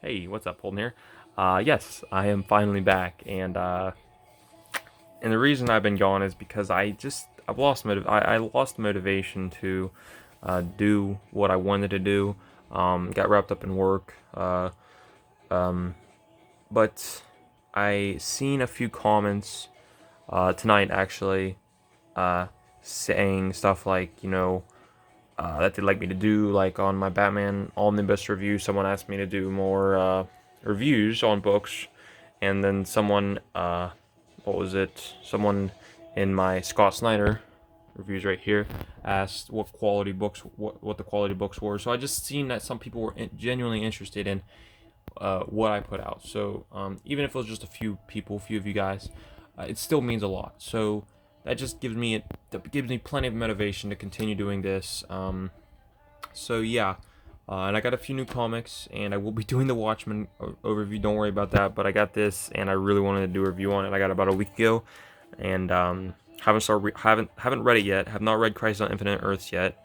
Hey, what's up, Holden here? Yes, I am finally back, and the reason I've been gone is because I've lost I lost motivation to do what I wanted to do. Got wrapped up in work, but I seen a few comments tonight actually uh, saying stuff like that they'd like me to do, like on my Batman Omnibus review. Someone asked me to do more reviews on books, and then what was it? Someone in my Scott Snyder reviews right here asked what the quality books were. So I just seen that some people were genuinely interested in what I put out. So even if it was just a few people, a few of you guys, it still means a lot. So that gives me plenty of motivation to continue doing this. So yeah, and I got a few new comics, and I will be doing the Watchmen overview. Don't worry about that. But I got this, and I really wanted to do a review on it. I got it about a week ago, and haven't read it yet. Have not read Crisis on Infinite Earths yet.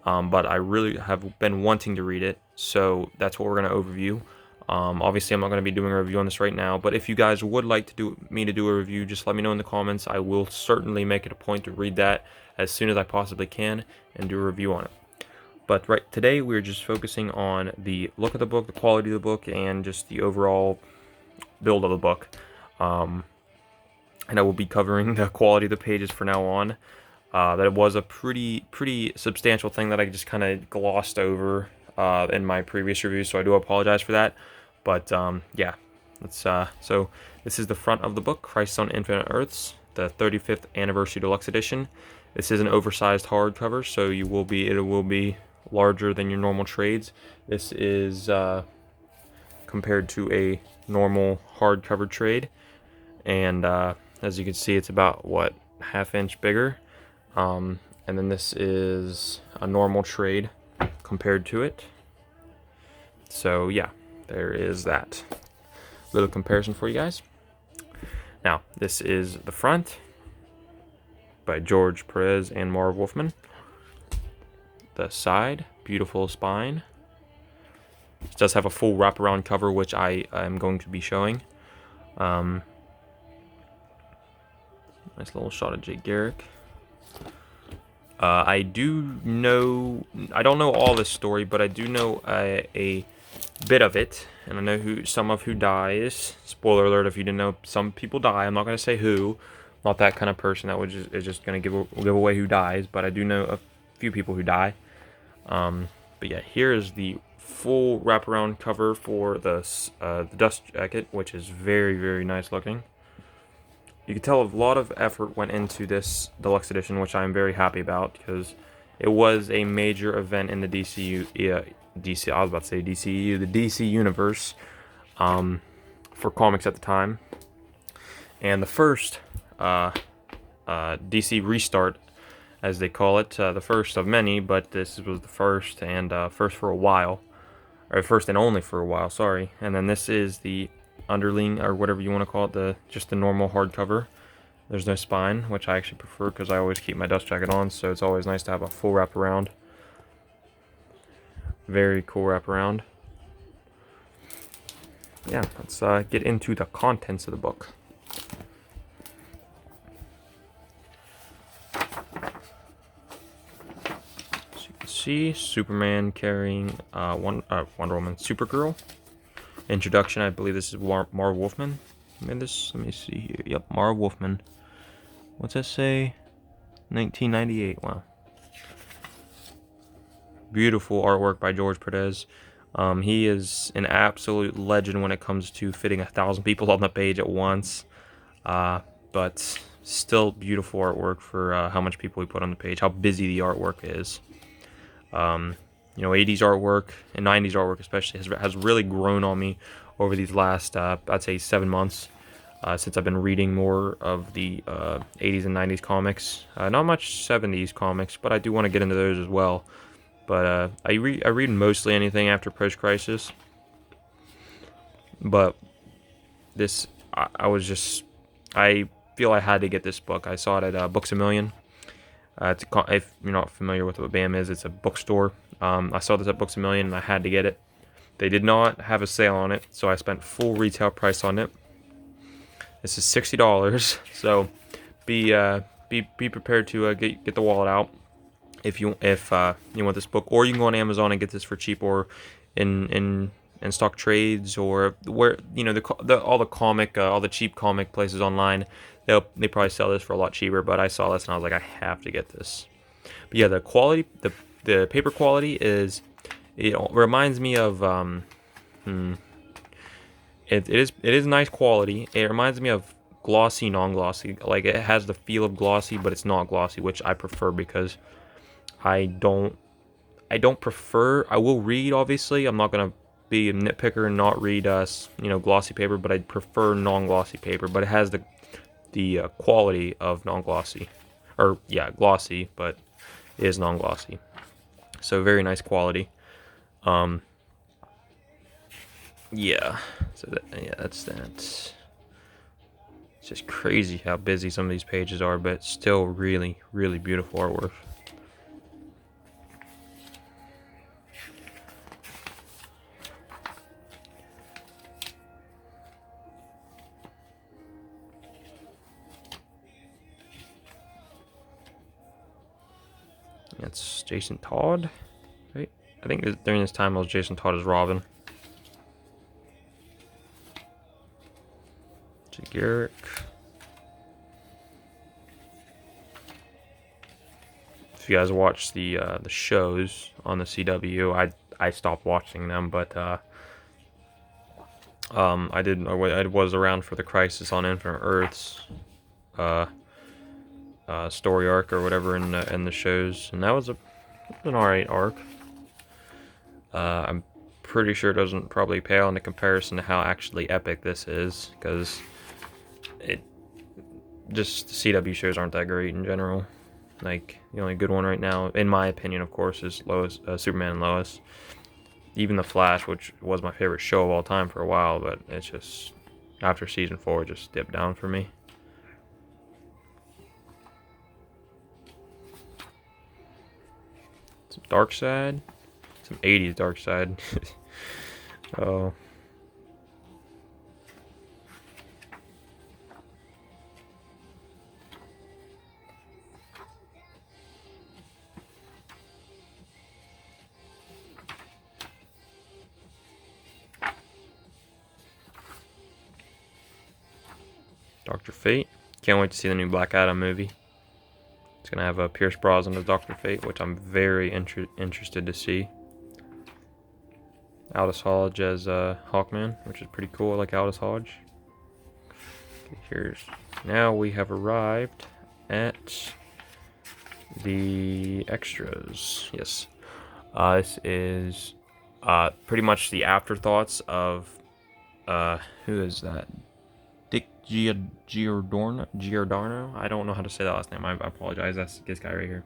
But I really have been wanting to read it, so that's what we're gonna overview. Obviously, I'm not going to be doing a review on this right now, but if you guys would like to do a review, just let me know in the comments. I will certainly make it a point to read that as soon as I possibly can and do a review on it. But today we're just focusing on the look of the book, the quality of the book, and just the overall build of the book. And I will be covering the quality of the pages from now on. That it was a pretty substantial thing that I just kind of glossed over in my previous review, so I do apologize for that. But yeah, so this is the front of the book, Crisis on Infinite Earths, the 35th Anniversary Deluxe Edition. This is an oversized hardcover, so it will be larger than your normal trades. This is compared to a normal hardcover trade, and as you can see, it's about half-inch bigger. And then this is a normal trade compared to it. So yeah, there is that little comparison for you guys. Now, this is the front by George Perez and Marv Wolfman. The side, beautiful spine. It does have a full wraparound cover, which I am going to be showing. Nice little shot of Jake Garrick. I don't know all this story, but I do know a bit of it, and I know some of who dies. Spoiler alert: if you didn't know, some people die. I'm not gonna say who. I'm not that kind of person that is just gonna give away who dies, but I do know a few people who die. But yeah, here is the full wraparound cover for the dust jacket, which is very nice looking. You can tell a lot of effort went into this deluxe edition, which I'm very happy about, because it was a major event in the DCU. I was about to say DCU, the DC universe, for comics at the time, and the first DC restart, as they call it, the first of many, but this was the first, and first for a while, or first and only for a while. Sorry. And then this is the underling, or whatever you want to call it, just the normal hardcover. There's no spine, which I actually prefer because I always keep my dust jacket on, so it's always nice to have a full wraparound. Very cool wraparound. Yeah, let's get into the contents of the book. As you can see, Superman carrying Wonder Woman, Supergirl. Introduction, I believe this is Marv Wolfman. Let me see here. Yep, Marv Wolfman. What's that say? 1998. Wow. Beautiful artwork by George Perez. He is an absolute legend when it comes to fitting 1,000 people on the page at once. But still beautiful artwork for how much people he put on the page, how busy the artwork is. 80s artwork and 90s artwork especially has really grown on me over these last, I'd say, 7 months, since I've been reading more of the 80s and 90s comics. Not much 70s comics, but I do want to get into those as well. But I read mostly anything after post-crisis. But this, I feel I had to get this book. I saw it at Books A Million. If you're not familiar with what BAM is, it's a bookstore. I saw this at Books A Million, and I had to get it. They did not have a sale on it, so I spent full retail price on it. This is $60, so be prepared to get the wallet out if you want this book, or you can go on Amazon and get this for cheap, or in stock trades, or where all the cheap comic places online. They probably sell this for a lot cheaper, but I saw this and I was like, I have to get this. But yeah, the quality, the paper quality is, it reminds me of it is nice quality. It reminds me of glossy, non-glossy. Like, it has the feel of glossy, but it's not glossy, which I prefer, because I don't prefer. I will read, obviously. I'm not gonna be a nitpicker and not read glossy paper, but I prefer non-glossy paper. But it has the quality of non-glossy, or yeah, glossy, but it is non-glossy. So very nice quality. Yeah. So that's that. It's just crazy how busy some of these pages are, but still really, really beautiful artwork. That's Jason Todd, right? I think during this time it was Jason Todd as Robin. Jay Garrick. If you guys watch the shows on the CW, I stopped watching them, but I was around for the Crisis on Infinite Earths story arc or whatever in the shows, and that was an alright arc. I'm pretty sure it doesn't probably pale into comparison to how actually epic this is, because just the CW shows aren't that great in general. Like, the only good one right now, in my opinion, of course, is Superman and Lois. Even The Flash, which was my favorite show of all time for a while, but it's just, after season 4, it just dipped down for me. Some Darkseid. Some 80s Darkseid. Oh. Dr. Fate. Can't wait to see the new Black Adam movie. It's gonna have Pierce Brosnan as Dr. Fate, which I'm very interested to see. Aldous Hodge as Hawkman, which is pretty cool. I like Aldous Hodge. Okay, now we have arrived at the extras. Yes, this is pretty much the afterthoughts of who is that? Dick Giordano. I don't know how to say that last name. I apologize. That's this guy right here.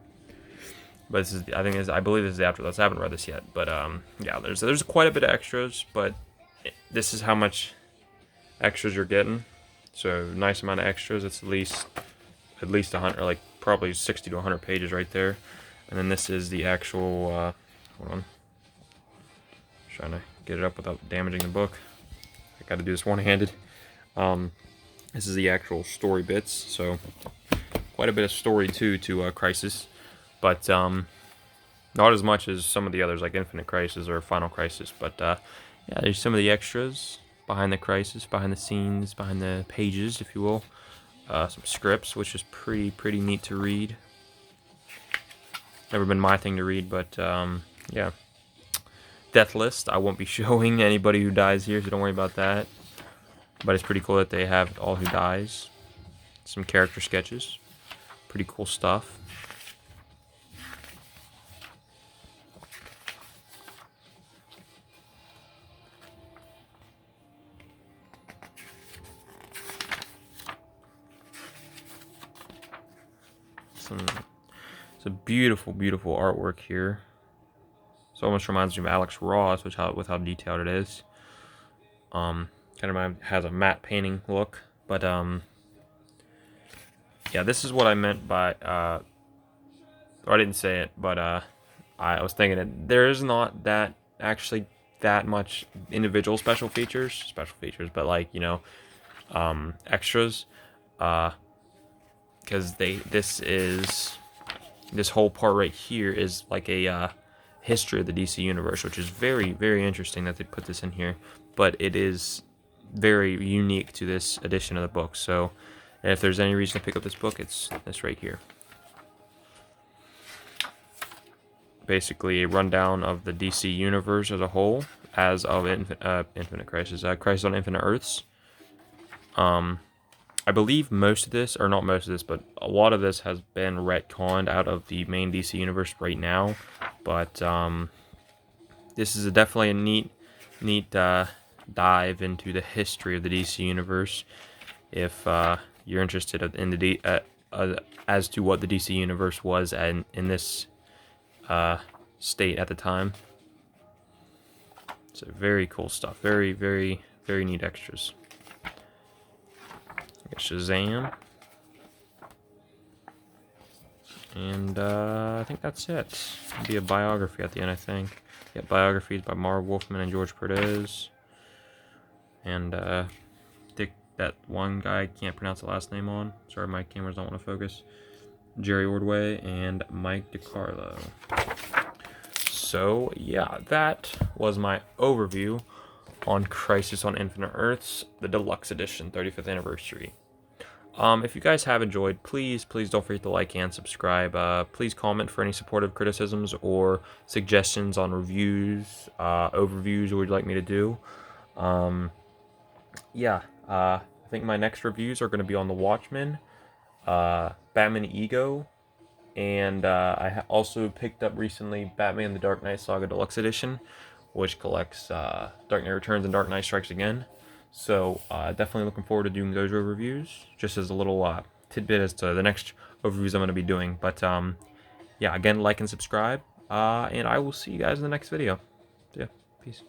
But this is, I believe this is the afterthoughts. I haven't read this yet, but yeah, there's quite a bit of extras, but this is how much extras you're getting. So nice amount of extras. It's at least 100, like probably 60 to 100 pages right there. And then this is the actual. Hold on. Trying to get it up without damaging the book. I got to do this one-handed. This is the actual story bits, so quite a bit of story to Crisis, but not as much as some of the others like Infinite Crisis or Final Crisis. But yeah, there's some of the extras behind the Crisis, behind the scenes, behind the pages, if you will. Some scripts, which is pretty neat to read. Never been my thing to read, but yeah. Death list. I won't be showing anybody who dies here, so don't worry about that. But it's pretty cool that they have all who dies. Some character sketches. Pretty cool stuff. Some beautiful artwork here. It almost reminds me of Alex Ross, with how detailed it is. Kind of has a matte painting look, but yeah, this is what I meant by or I didn't say it, but I was thinking that there is not that actually that much individual special features, but like, you know, extras, because this whole part right here is like a history of the DC universe, which is very, very interesting that they put this in here, but it is very unique to this edition of the book. So if there's any reason to pick up this book, it's this right here. Basically a rundown of the DC universe as a whole, as of Infinite Crisis, Crisis on Infinite Earths. I believe most of this, or not most of this, but a lot of this has been retconned out of the main DC universe right now. But this is definitely a neat dive into the history of the DC universe. If you're interested in the as to what the DC universe was in this state at the time. So very cool stuff. Very, very, very neat extras. Shazam. And I think that's it. It'll be a biography at the end, I think. Yeah, biographies by Marv Wolfman and George Perez. And Dick, that one guy I can't pronounce the last name on. Sorry, my cameras don't want to focus. Jerry Ordway and Mike DiCarlo. So yeah, that was my overview on Crisis on Infinite Earths, the Deluxe Edition, 35th Anniversary. If you guys have enjoyed, please don't forget to like and subscribe. Please comment for any supportive criticisms or suggestions on reviews, overviews, what you'd like me to do. I think my next reviews are going to be on The Watchmen, Batman Ego, and I also picked up recently Batman The Dark Knight Saga Deluxe Edition, which collects Dark Knight Returns and Dark Knight Strikes Again. So definitely looking forward to doing those reviews, just as a little tidbit as to the next overviews I'm going to be doing. But yeah, again, like and subscribe, and I will see you guys in the next video. So, yeah, peace.